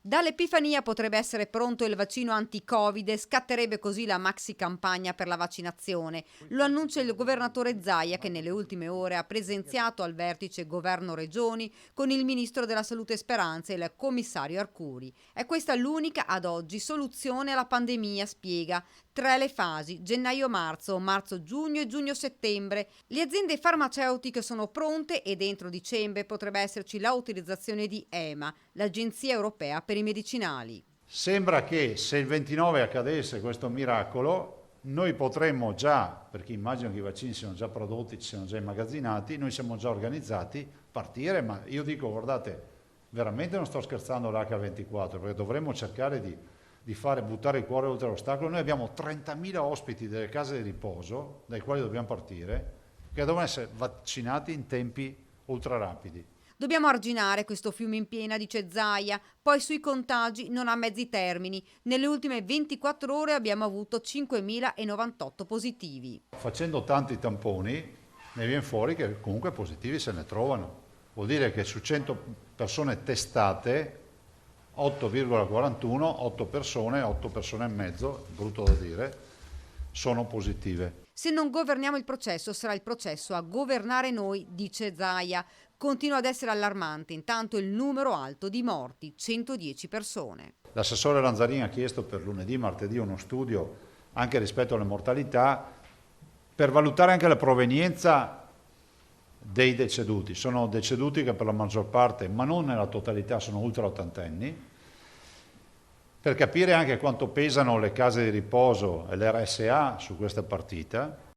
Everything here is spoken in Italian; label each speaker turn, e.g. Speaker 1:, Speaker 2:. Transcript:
Speaker 1: Dall'Epifania potrebbe essere pronto il vaccino anti-Covid e scatterebbe così la maxi campagna per la vaccinazione. Lo annuncia il governatore Zaia, che nelle ultime ore ha presenziato al vertice governo-regioni con il ministro della Salute Speranza e il commissario Arcuri. È questa l'unica ad oggi soluzione alla pandemia, spiega. 3 le fasi: gennaio-marzo, marzo-giugno e giugno-settembre. Le aziende farmaceutiche sono pronte e entro dicembre potrebbe esserci l'autorizzazione di EMA, l'Agenzia Europea per i Medicinali.
Speaker 2: Sembra che se il 29 accadesse questo miracolo, noi potremmo già, perché immagino che i vaccini siano già prodotti, ci siano già immagazzinati, noi siamo già organizzati, partire, ma io dico, guardate, veramente non sto scherzando l'H24, perché dovremmo cercare di fare buttare il cuore oltre l'ostacolo. Noi abbiamo 30.000 ospiti delle case di riposo, dai quali dobbiamo partire, che devono essere vaccinati in tempi ultra rapidi.
Speaker 1: Dobbiamo arginare questo fiume in piena, dice Zaia, poi sui contagi non ha mezzi termini. Nelle ultime 24 ore abbiamo avuto 5.098 positivi.
Speaker 2: Facendo tanti tamponi ne viene fuori che comunque positivi se ne trovano. Vuol dire che su 100 persone testate, 8,41, 8 persone e mezzo, brutto da dire, sono positive.
Speaker 1: Se non governiamo il processo, sarà il processo a governare noi, dice Zaia. Continua ad essere allarmante intanto il numero alto di morti, 110 persone.
Speaker 2: L'assessore Lanzarini ha chiesto per lunedì, martedì uno studio anche rispetto alle mortalità per valutare anche la provenienza dei deceduti. Sono deceduti che per la maggior parte, ma non nella totalità, sono ultra ottantenni, per capire anche quanto pesano le case di riposo e l'RSA su questa partita.